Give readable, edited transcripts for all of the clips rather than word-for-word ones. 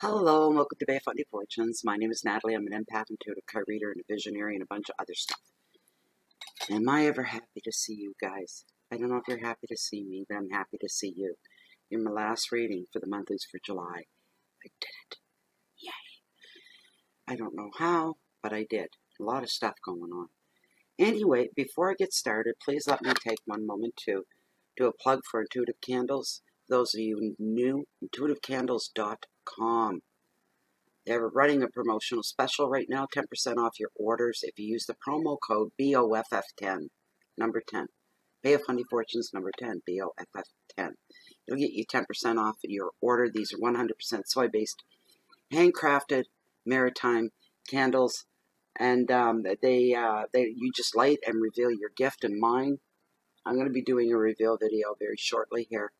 Hello and welcome to Bay Funny Fortunes. My name is Natalie. I'm an empath, intuitive card reader, and a visionary, and a bunch of other stuff. Am I ever happy to see you guys? I don't know if you're happy to see me, but I'm happy to see you. You're my last reading for the monthlies for July. I did it. Yay. I don't know how, but I did. A lot of stuff going on. Anyway, before I get started, please let me take one moment to do a plug for Intuitive Candles. Those of you new, intuitivecandles.com. They're running a promotional special right now, 10% off your orders if you use the promo code BOFF10, number 10. Bay of Funny Fortunes, number 10, BOFF10. It'll get you 10% off your order. These are 100% soy-based, handcrafted, maritime candles, and you just light and reveal your gift. And mine, I'm going to be doing a reveal video very shortly here.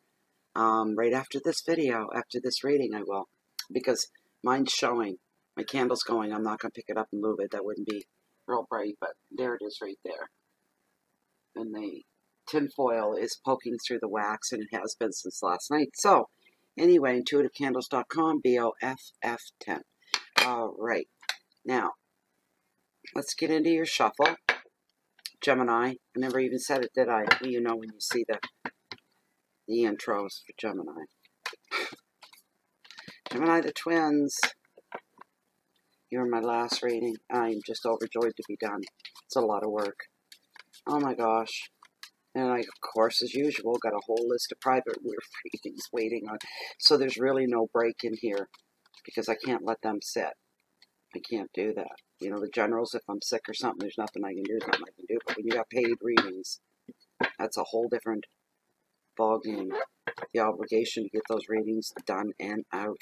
Right after this video, after this reading, I will, because mine's showing. My candle's going. I'm not going to pick it up and move it. That wouldn't be real bright, but there it is right there. And the tin foil is poking through the wax, and it has been since last night. So, anyway, intuitivecandles.com, BOFF10. All right. Now, let's get into your shuffle. Gemini. I never even said it, did I? Well, you know when you see the intros for Gemini. Gemini the twins. You're my last reading. I'm just overjoyed to be done. It's a lot of work. Oh my gosh. And I, of course, as usual, got a whole list of private readings waiting on. So there's really no break in here because I can't let them sit. I can't do that. You know, the generals, if I'm sick or something, there's nothing I can do. There's nothing I can do. But when you got paid readings, that's a whole different ballgame. The obligation to get those readings done and out.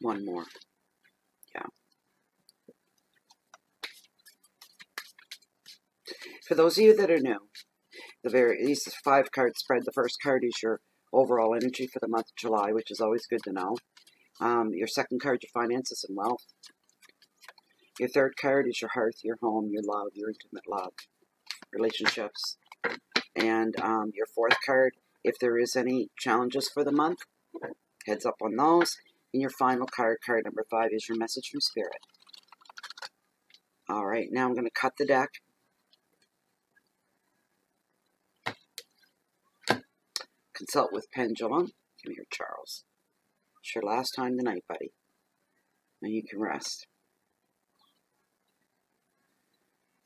One more. Yeah. For those of you that are new, these 5-card spread. The first card is your overall energy for the month of July, which is always good to know. Your second card, your finances and wealth. Your third card is your hearth, your home, your love, your intimate love, relationships. And your fourth card, if there is any challenges for the month, heads up on those. And your final card, card number 5, is your message from Spirit. All right, now I'm going to cut the deck. Consult with Pendulum. Come here, Charles. It's your last time tonight, buddy. Now you can rest.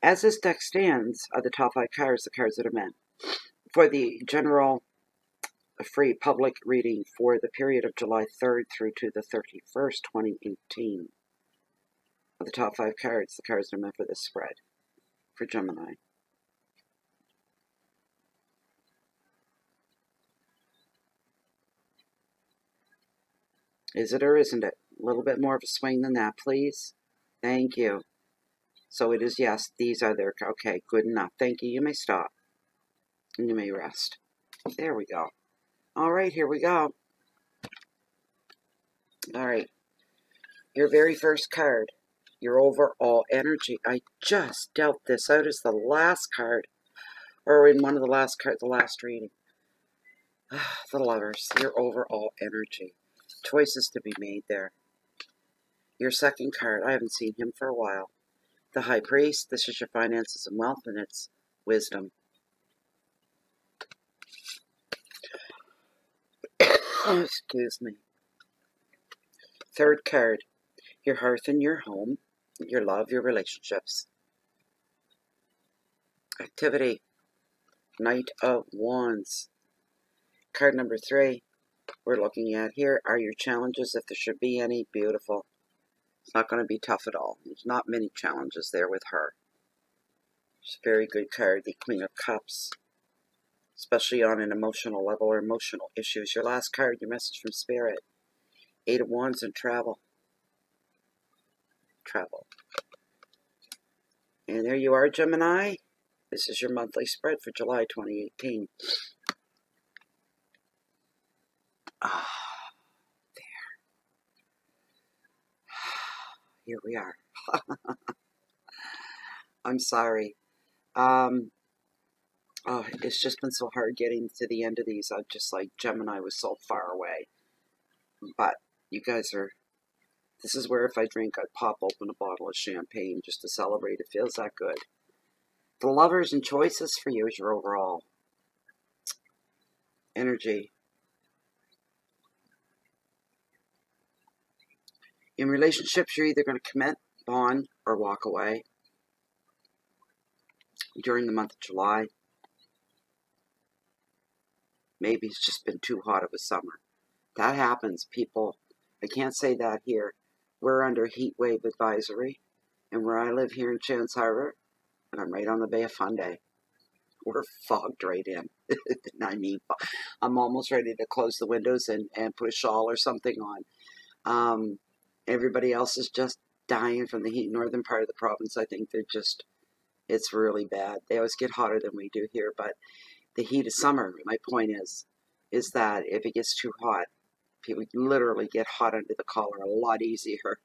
As this deck stands, are the top 5 cards, the cards that are meant for the general free public reading for the period of July 3rd through to the 31st, 2018. Of the top 5 cards, the cards that are meant for this spread for Gemini. Is it or isn't it? A little bit more of a swing than that, please. Thank you. So it is yes, these are their... Okay, good enough. Thank you. You may stop. And you may rest. There we go. All right, here we go. All right. Your very first card. Your overall energy. I just dealt this out as the last card. Or in one of the last cards, the last reading. The Lovers. Your overall energy. Choices to be made there. Your second card. I haven't seen him for a while. The High Priest. This is your finances and wealth, and it's wisdom. Excuse me. Third card. Your hearth and your home. Your love, your relationships. Activity. Knight of Wands. Card number 3. We're looking at here are your challenges, if there should be any. Beautiful. It's not going to be tough at all. There's not many challenges there with her. It's a very good card, the Queen of Cups, especially on an emotional level or emotional issues. Your last card, your message from Spirit. 8 of Wands and travel. Travel. And there you are, Gemini. This is your monthly spread for July 2018. here we are. I'm sorry. Oh, it's just been so hard getting to the end of these. I'm just like, Gemini was so far away. But you guys are, this is where if I drink, I'd pop open a bottle of champagne just to celebrate. It feels that good. The lovers and choices for you is your overall energy. In relationships, you're either going to commit, bond, or walk away during the month of July. Maybe it's just been too hot of a summer. That happens, people. I can't say that here. We're under heat wave advisory, and where I live here in Chance Harbor, and I'm right on the Bay of Fundy, we're fogged right in. I mean, I'm almost ready to close the windows and put a shawl or something on. Everybody else is just dying from the heat. Northern part of the province, I think they're just, it's really bad. They always get hotter than we do here, but the heat of summer, my point is that if it gets too hot, people literally get hot under the collar a lot easier.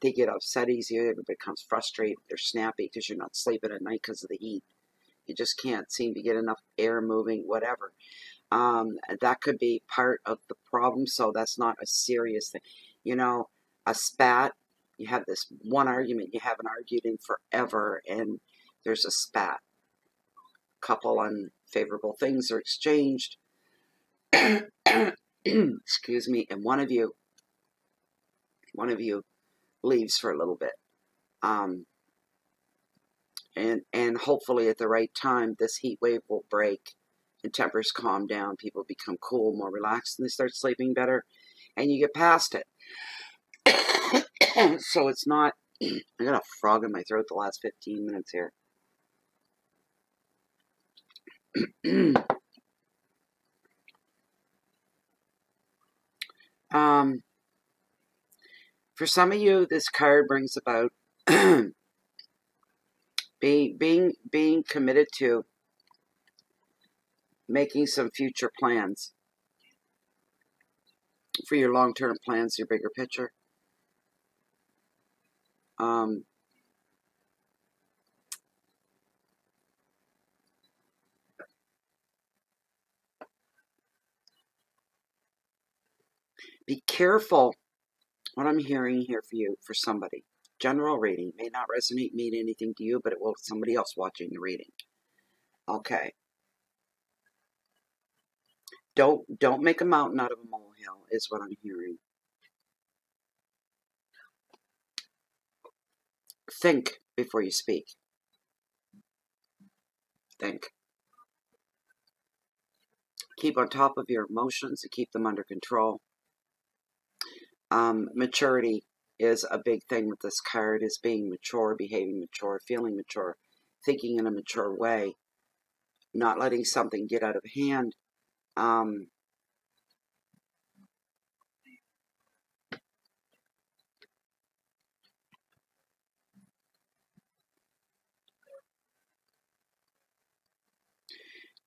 They get upset easier. Everybody becomes frustrated. They're snappy because you're not sleeping at night because of the heat. You just can't seem to get enough air moving, whatever. That could be part of the problem, so that's not a serious thing. You know, a spat, you have this one argument you haven't argued in forever, and there's a spat. Couple unfavorable things are exchanged. Excuse me, and one of you leaves for a little bit. And hopefully at the right time, this heat wave will break and tempers calm down. People become cool, more relaxed, and they start sleeping better, and you get past it. So it's not, I got a frog in my throat the last 15 minutes here. For some of you, this card brings about being committed to making some future plans for your long-term plans, your bigger picture. Be careful what I'm hearing here for you, for somebody. General reading may not resonate, mean anything to you, but it will to somebody else watching the reading. Okay. Don't make a mountain out of a molehill, is what I'm hearing. Think before you speak. Think. Keep on top of your emotions and keep them under control. Maturity is a big thing with this card, is being mature, behaving mature, feeling mature, thinking in a mature way, not letting something get out of hand.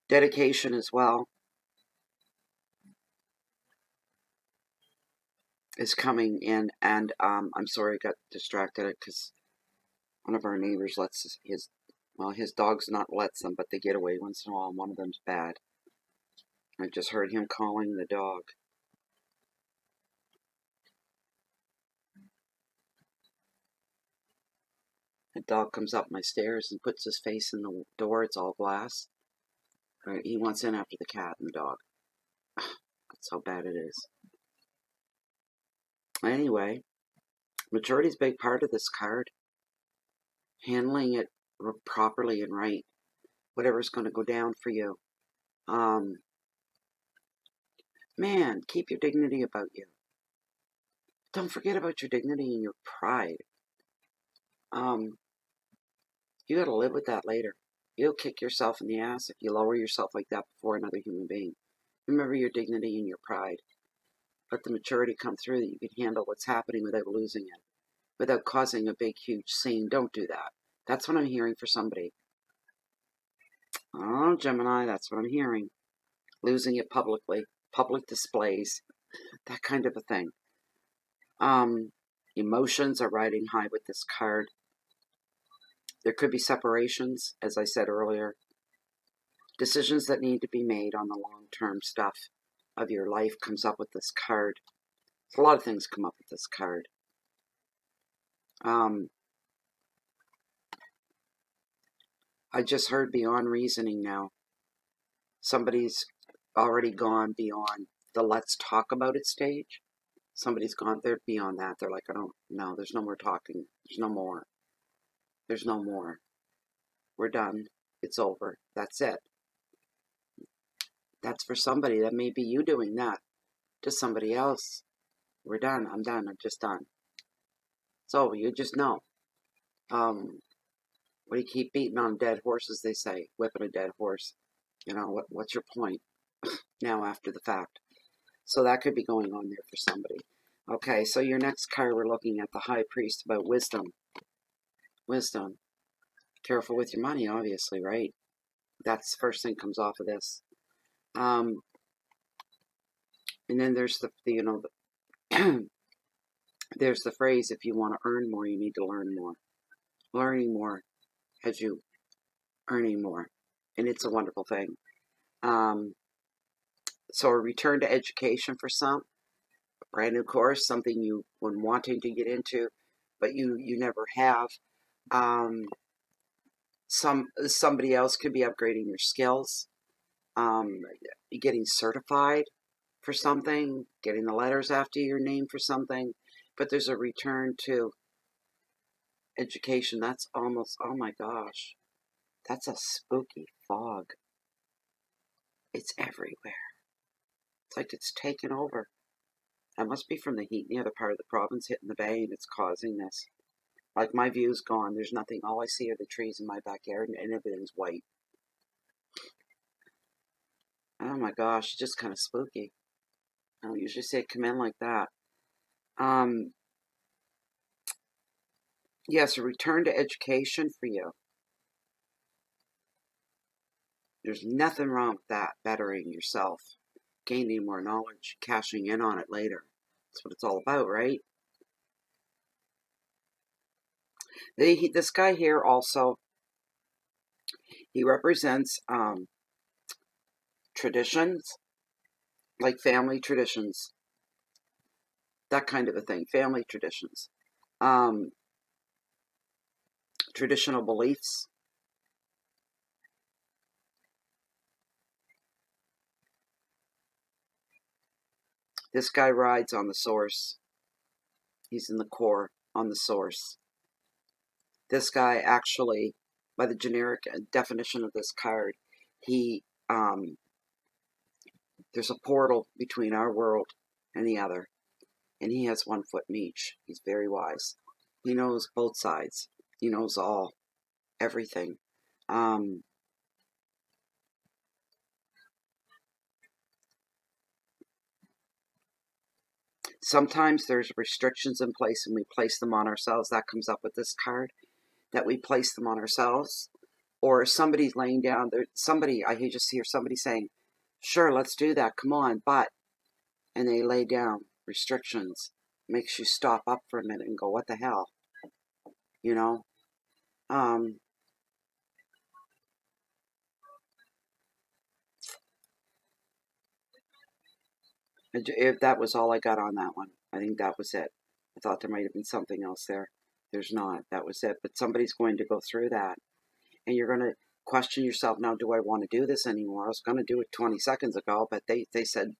Dedication as well is coming in, and I'm sorry I got distracted because one of our neighbors lets his dog's not lets them, but they get away once in a while, and one of them's bad. I just heard him calling the dog. The dog comes up my stairs and puts his face in the door. It's all glass. Right, he wants in after the cat and the dog. That's how bad it is. Anyway, maturity is a big part of this card. Handling it properly and right. Whatever's going to go down for you. Man, keep your dignity about you. Don't forget about your dignity and your pride. You got to live with that later. You'll kick yourself in the ass if you lower yourself like that before another human being. Remember your dignity and your pride. Let the maturity come through that you can handle what's happening without losing it, without causing a big, huge scene. Don't do that. That's what I'm hearing for somebody. Oh, Gemini, that's what I'm hearing. Losing it publicly, public displays, that kind of a thing. Emotions are riding high with this card. There could be separations, as I said earlier. Decisions that need to be made on the long-term stuff of your life comes up with this card. A lot of things come up with this card. I just heard beyond reasoning now. Somebody's already gone beyond the let's talk about it stage. Somebody's gone, they're beyond that. They're like, I don't know, there's no more talking. There's no more. There's no more. We're done. It's over. That's it. That's for somebody. That may be you doing that to somebody else. We're done. I'm done. I'm just done. It's over. You just know. What do you keep beating on dead horses, they say? Whipping a dead horse. You know, what's your point now after the fact? So that could be going on there for somebody. Okay, so your next card, we're looking at the High Priest about wisdom. Wisdom. Careful with your money, obviously, right? That's the first thing comes off of this. And then there's there's the phrase, if you want to earn more, you need to learn more. Learning more has you earning more. And it's a wonderful thing. So a return to education for some. A brand new course, something you've been wanting to get into, but you never have. Somebody else could be upgrading your skills. Getting certified for something, getting the letters after your name for something, but there's a return to education. That's almost, oh my gosh, that's a spooky fog. It's everywhere. It's like it's taken over. That must be from the heat in the other part of the province hitting the bay, and it's causing this. Like, my view's gone. There's nothing. All I see are the trees in my backyard, and everything's white. Oh my gosh, it's just kind of spooky. I don't usually say come in like that. Yes, a return to education for you. There's nothing wrong with that. Bettering yourself, gaining more knowledge, cashing in on it later. That's what it's all about, right? This guy here also, he represents traditions, like family traditions, that kind of a thing, family traditions, traditional beliefs. This guy rides on the source. He's in the core on the source. This guy actually, by the generic definition of this card, he, there's a portal between our world and the other. And he has 1 foot in each. He's very wise. He knows both sides. He knows all, everything. Sometimes there's restrictions in place and we place them on ourselves. That comes up with this card, that we place them on ourselves. Or somebody's laying down there. I just hear somebody saying, sure, let's do that. Come on, but. And they lay down restrictions. Makes you stop up for a minute and go, what the hell? You know? If that was all I got on that one, I think that was it. I thought there might have been something else there. There's not. That was it. But somebody's going to go through that. And you're going to question yourself, now, do I want to do this anymore? I was going to do it 20 seconds ago, but they said,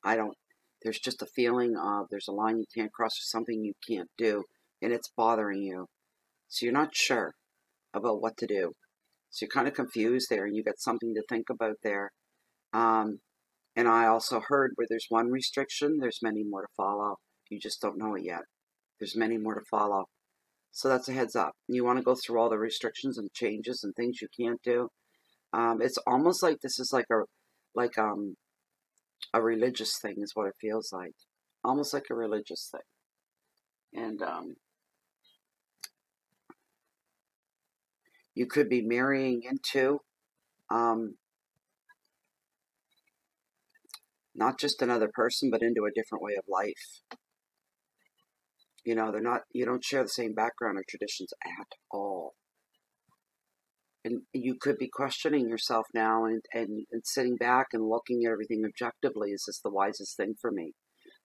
I don't. There's just a feeling of there's a line you can't cross or something you can't do, and it's bothering you. So you're not sure about what to do. So you're kind of confused there, and you got something to think about there. And I also heard where there's one restriction, there's many more to follow. You just don't know it yet. There's many more to follow. So that's a heads up. You want to go through all the restrictions and changes and things you can't do. It's almost like this is like a religious thing is what it feels like. Almost like a religious thing. And you could be marrying into not just another person, but into a different way of life. You know, you don't share the same background or traditions at all. And you could be questioning yourself now and sitting back and looking at everything objectively. Is this the wisest thing for me?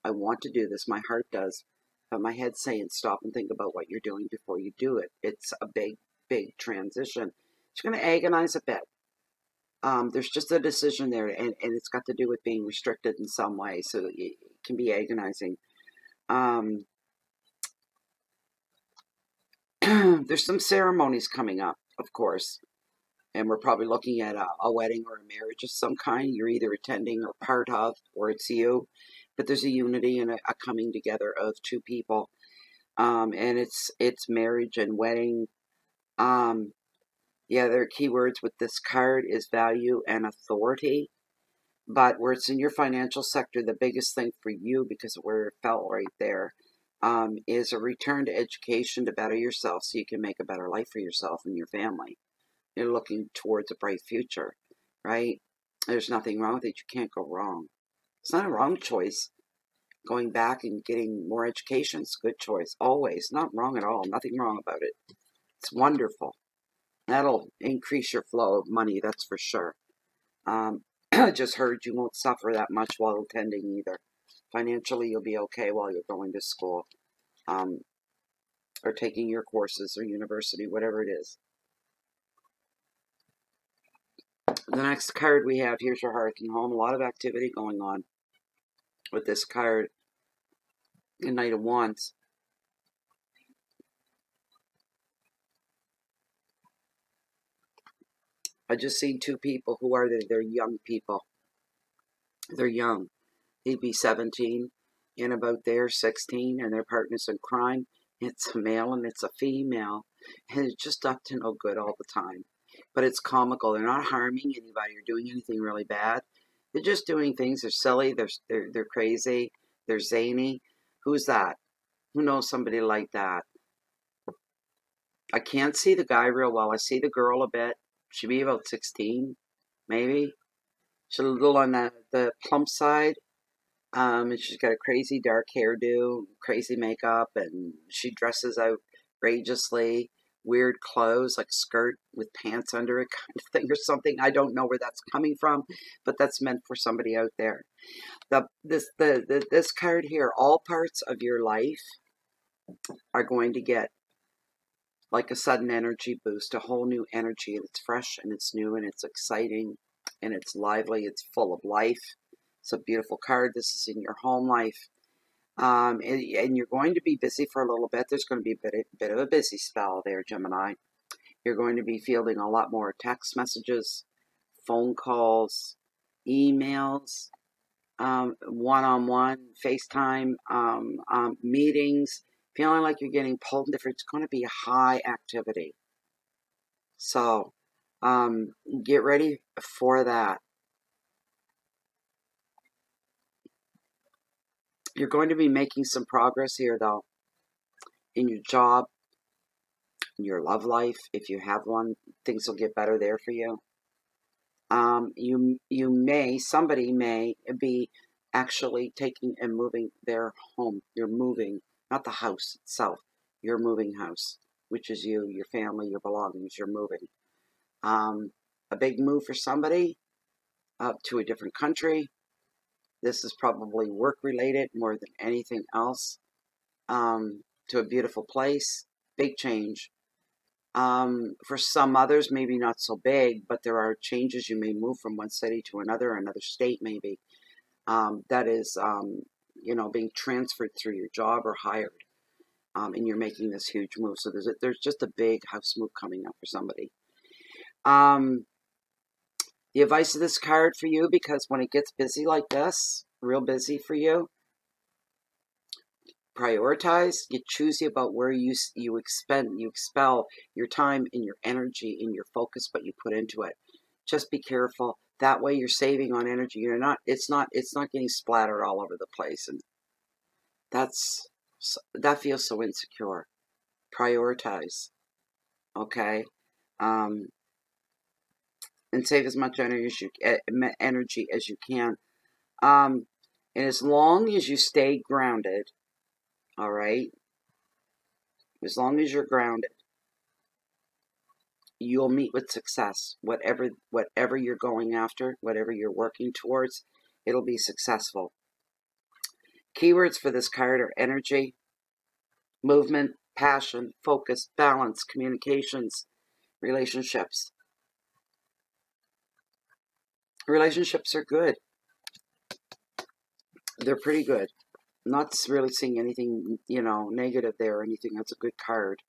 I want to do this. My heart does. But my head's saying stop and think about what you're doing before you do it. It's a big, big transition. It's going to agonize a bit. There's just a decision there, and it's got to do with being restricted in some way. So it can be agonizing. There's some ceremonies coming up, of course. And we're probably looking at a wedding or a marriage of some kind. You're either attending or part of, or it's you. But there's a unity and a coming together of two people. And it's marriage and wedding. Yeah, there are keywords with this card is value and authority. But where it's in your financial sector, the biggest thing for you, because of where it fell right there, is a return to education to better yourself so you can make a better life for yourself and your family. You're looking towards a bright future, right? There's nothing wrong with it. You can't go wrong. It's not a wrong choice. Going back and getting more education is a good choice. Always. Not wrong at all. Nothing wrong about it. It's wonderful. That'll increase your flow of money, that's for sure. I just heard you won't suffer that much while attending either. Financially, you'll be okay while you're going to school. Or taking your courses or university, whatever it is. The next card we have, here's your hearth and home. A lot of activity going on with this card. The Knight of Wands. I just seen two people. Who are they? They're young people. They're young. They'd be 17 and about there, 16, and their partners in crime. It's a male and it's a female. And it's just up to no good all the time. But it's comical. They're not harming anybody or doing anything really bad. They're just doing things. They're silly. They're crazy. They're zany. Who's that? Who knows somebody like that? I can't see the guy real well. I see the girl a bit. She'd be about 16, maybe. She's a little on the plump side. And she's got a crazy dark hairdo, crazy makeup, and she dresses outrageously. Weird clothes, like a skirt with pants under it kind of thing or something. I don't know where that's coming from, but that's meant for somebody out there. This card here, all parts of your life are going to get like a sudden energy boost, a whole new energy, and it's fresh and it's new and it's exciting and it's lively, it's full of life. It's a beautiful card. This is in your home life. And you're going to be busy for a little bit. There's going to be a bit of a busy spell there, Gemini. You're going to be fielding a lot more text messages, phone calls, emails, one-on-one, FaceTime, meetings, feeling like you're getting pulled in different. It's going to be a high activity. So get ready for that. You're going to be making some progress here, though, in your job, in your love life. If you have one, things will get better there for you. Somebody may be actually taking and moving their home. You're moving, not the house itself. You're moving house, which is you, your family, your belongings. You're moving. A big move for somebody up to a different country. This is probably work-related more than anything else. To a beautiful place. Big change. For some others, maybe not so big, but there are changes. You may move from one city to another state maybe. That is, being transferred through your job or hired. And you're making this huge move. So there's just a big house move coming up for somebody. The advice of this card for you, because when it gets busy like this, real busy for you, prioritize, get choosy about where you expel your time and your energy and your focus, what you put into it. Just be careful. That way you're saving on energy. It's not getting splattered all over the place. And that feels so insecure. Prioritize. Okay? And save as much energy as you can. And as long as you stay grounded, all right, As long as you're grounded, you'll meet with success. Whatever you're going after, whatever you're working towards, it'll be successful. Keywords for this card are energy, movement, passion, focus, balance, communications, relationships. Relationships are good. They're pretty good. I'm not really seeing anything, negative there or anything. That's a good card.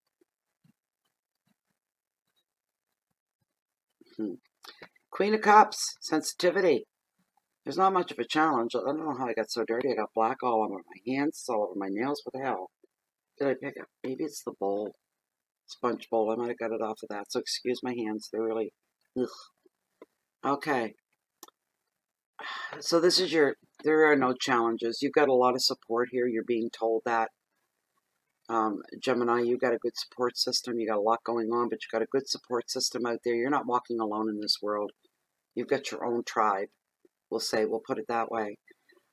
Queen of Cups, sensitivity. There's not much of a challenge. I don't know how I got so dirty. I got black all over my hands, all over my nails. What the hell did I pick up? Maybe it's the bowl. Sponge bowl. I might have got it off of that. So excuse my hands. They're really... Ugh. Okay. So this is there are no challenges. You've got a lot of support here. You're being told that. Gemini, you've got a good support system. You got a lot going on, but you've got a good support system out there. You're not walking alone in this world. You've got your own tribe. We'll put it that way.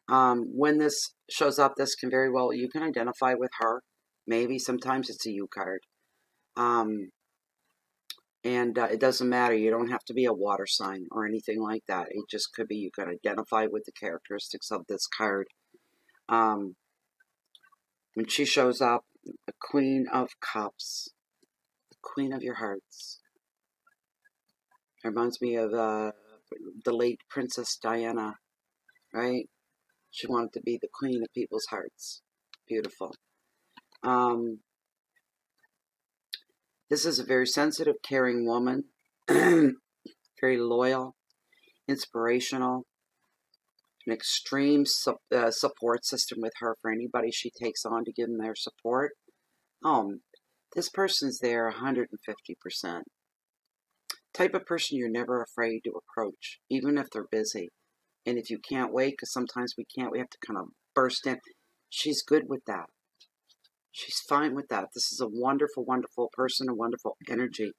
When this shows up, this can very well, you can identify with her. Maybe sometimes it's a you card. It doesn't matter. You don't have to be a water sign or anything like that. It just could be you can identify with the characteristics of this card. When she shows up, the Queen of Cups, the Queen of your hearts. It reminds me of the late Princess Diana, right? She wanted to be the queen of people's hearts. Beautiful. This is a very sensitive, caring woman. Very loyal, inspirational. An extreme support system with her for anybody she takes on to give them their support. This person's there 150%. Type of person you're never afraid to approach, even if they're busy. And if you can't wait, because sometimes we can't, we have to kind of burst in. She's good with that. She's fine with that. This is a wonderful, wonderful person, a wonderful energy.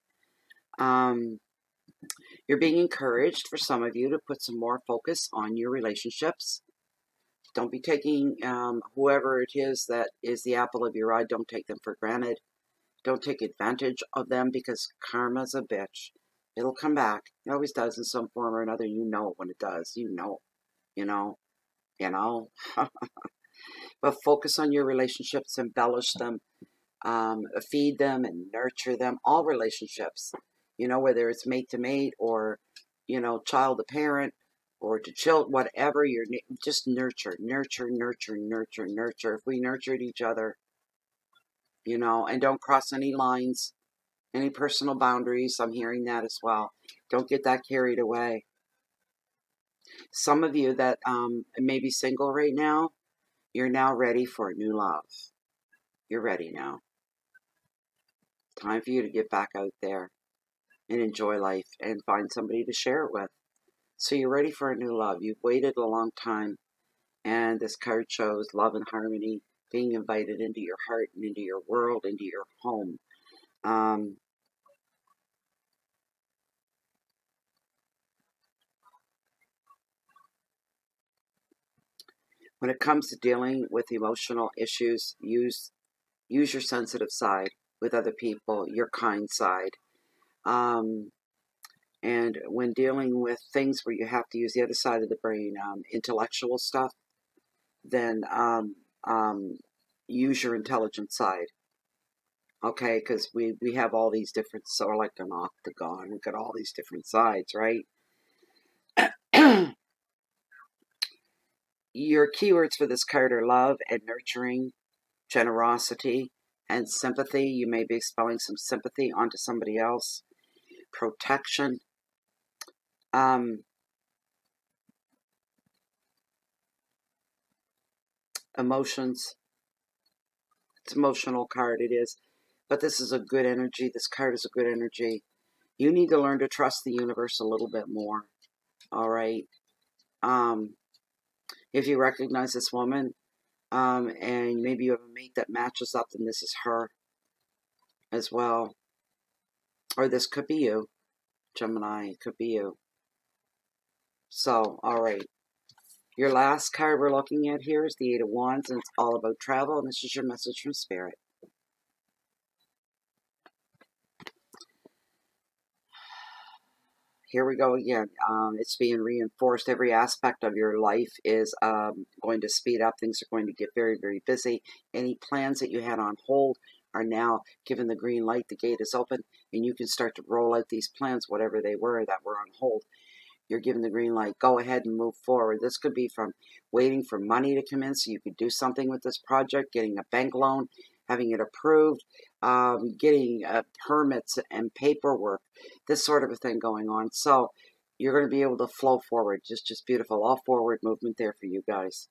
You're being encouraged, for some of you, to put some more focus on your relationships. Don't be taking whoever it is that is the apple of your eye, don't take them for granted. Don't take advantage of them, because karma's a bitch. It'll come back. It always does in some form or another. You know when it does. You know. But focus on your relationships, embellish them, feed them and nurture them. All relationships, whether it's mate to mate or, child to parent or to child, whatever, just nurture. If we nurtured each other, and don't cross any lines, any personal boundaries. I'm hearing that as well. Don't get that carried away. Some of you that may be single right now, you're now ready for a new love. You're ready now. Time for you to get back out there and enjoy life and find somebody to share it with. So you're ready for a new love. You've waited a long time, and this card shows love and harmony being invited into your heart and into your world, into your home. When it comes to dealing with emotional issues, use your sensitive side with other people, your kind side. And when dealing with things where you have to use the other side of the brain, intellectual stuff, then use your intelligent side. Okay, because we have all these different, so like an octagon, we've got all these different sides, right? Your keywords for this card are love and nurturing, generosity, and sympathy. You may be expelling some sympathy onto somebody else. Protection. Emotions. It's an emotional card, it is. But this is a good energy. This card is a good energy. You need to learn to trust the universe a little bit more. All right? If you recognize this woman, and maybe you have a mate that matches up, then this is her as well. Or this could be you, Gemini. It could be you. So, all right. Your last card we're looking at here is the Eight of Wands, and it's all about travel, and this is your message from Spirit. here we go again. It's being reinforced. Every aspect of your life is going to speed up. Things are going to get very, very busy. Any plans that you had on hold are now given the green light. The gate is open, and you can start to roll out these plans, whatever they were that were on hold. You're given the green light. Go ahead and move forward. This could be from waiting for money to come in so you could do something with this project, getting a bank loan, having it approved, getting permits and paperwork, this sort of a thing going on. So you're going to be able to flow forward. Just beautiful. All forward movement there for you guys.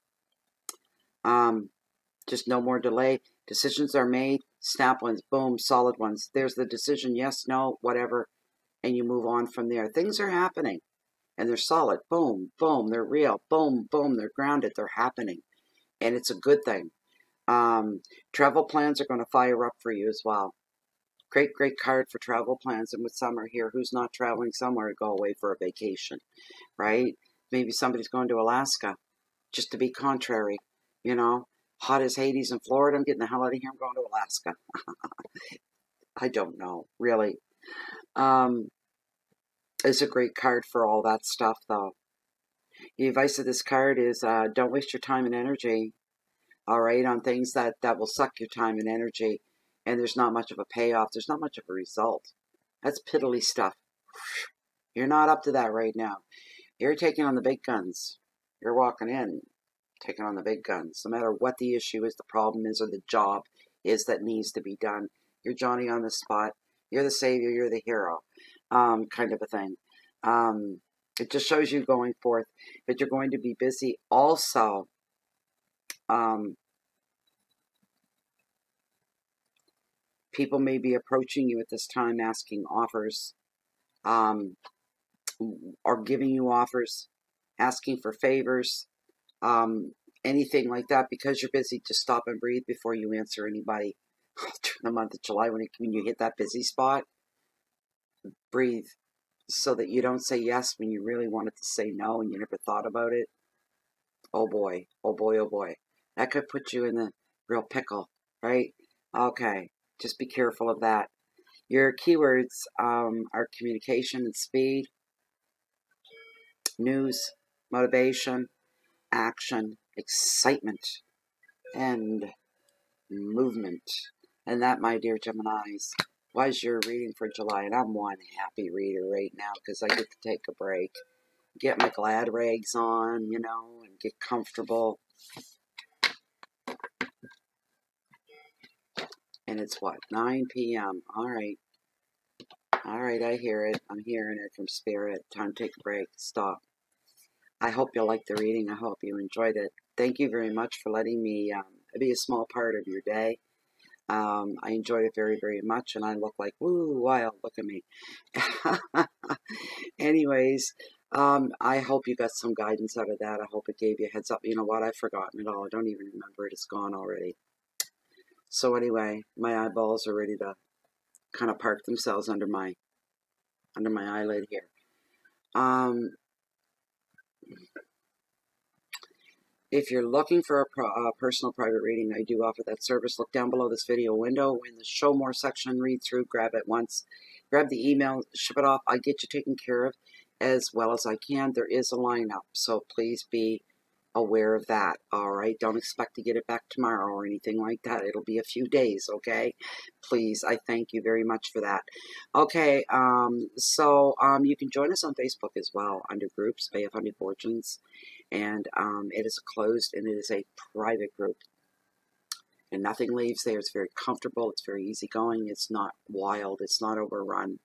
Just no more delay. Decisions are made. Snap ones. Boom. Solid ones. There's the decision. Yes, no, whatever. And you move on from there. Things are happening. And they're solid. Boom, boom. They're real. Boom, boom. They're grounded. They're happening. And it's a good thing. Travel plans are going to fire up for you as well. Great, great card for travel plans. And with summer here, who's not traveling somewhere to go away for a vacation, right? Maybe somebody's going to Alaska just to be contrary, you know. Hot as Hades in Florida. I'm getting the hell out of here. I'm going to Alaska. I don't know, really. It's a great card for all that stuff, though. The advice of this card is don't waste your time and energy, all right, on things that will suck your time and energy, and there's not much of a payoff. There's not much of a result. That's piddly stuff. You're not up to that right now. You're taking on the big guns. You're walking in, taking on the big guns. No matter what the issue is, the problem is, or the job is that needs to be done. You're Johnny on the spot. You're the savior. You're the hero, kind of a thing. It just shows you going forth, but you're going to be busy. Also, people may be approaching you at this time asking offers, or giving you offers, asking for favors, anything like that, because you're busy. Just stop and breathe before you answer anybody. During the month of July, when you hit that busy spot, breathe so that you don't say yes when you really wanted to say no and you never thought about it. Oh boy, oh boy, oh boy. That could put you in the real pickle, right? Okay, just be careful of that. Your keywords are communication and speed, news, motivation, action, excitement, and movement. And that, my dear Geminis, was your reading for July. And I'm one happy reader right now because I get to take a break, get my glad rags on, you know, and get comfortable. And it's what, 9 p.m. All right, I hear it. I'm hearing it from Spirit. Time to take a break. Stop. I hope you liked the reading. I hope you enjoyed it. Thank you very much for letting me be a small part of your day. I enjoyed it very, very much, and I look like, woo, wild, look at me. Anyways, I hope you got some guidance out of that. I hope it gave you a heads up. You know what? I've forgotten it all. I don't even remember it. It's gone already. So anyway, my eyeballs are ready to kind of park themselves under my eyelid here. If you're looking for a personal private reading, I do offer that service. Look down below this video window in the show more section, read through, grab it once, grab the email, ship it off. I get you taken care of as well as I can. There is a lineup, so please be aware of that, all right? Don't expect to get it back tomorrow or anything like that. It'll be a few days, okay? Please, I thank you very much for that. Okay, so you can join us on Facebook as well under groups, Bay of Honey Fortunes, and it is closed and it is a private group. And nothing leaves there. It's very comfortable. It's very easygoing. It's not wild. It's not overrun.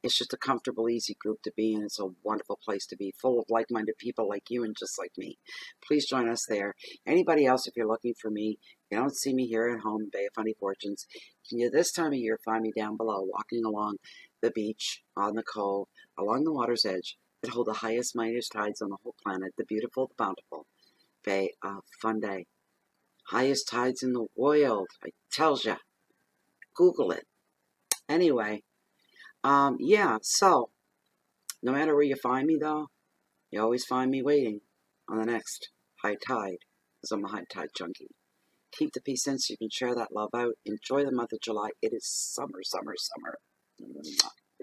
It's just a comfortable, easy group to be in. It's a wonderful place to be, full of like-minded people like you and just like me. Please join us there. Anybody else, if you're looking for me, you don't see me here at home in Bay of Honey Fortunes, can you this time of year find me down below, walking along the beach, on the cove, along the water's edge, that hold the highest, mightiest tides on the whole planet, the beautiful, the bountiful Bay of Fundy. Highest tides in the world, I tells ya. Google it. Anyway, yeah, so, no matter where you find me, though, you always find me waiting on the next high tide, because I'm a high tide junkie. Keep the peace in so you can share that love out. Enjoy the month of July. It is summer, summer, summer.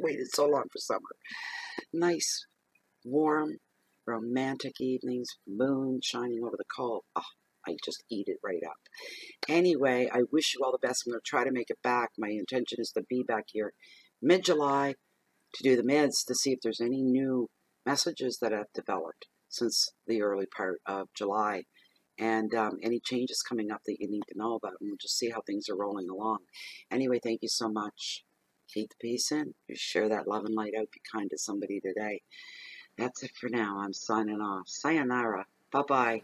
waited so long for summer. Nice, warm, romantic evenings, moon shining over the coal. Oh, I just eat it right up. Anyway, I wish you all the best. I'm going to try to make it back. My intention is to be back here mid-July to do the mids to see if there's any new messages that have developed since the early part of July, and any changes coming up that you need to know about, and we'll just see how things are rolling along. Anyway, thank you so much. Keep the peace in. You share that love and light out. Be kind to somebody today. That's it for now. I'm signing off. Sayonara. Bye-bye.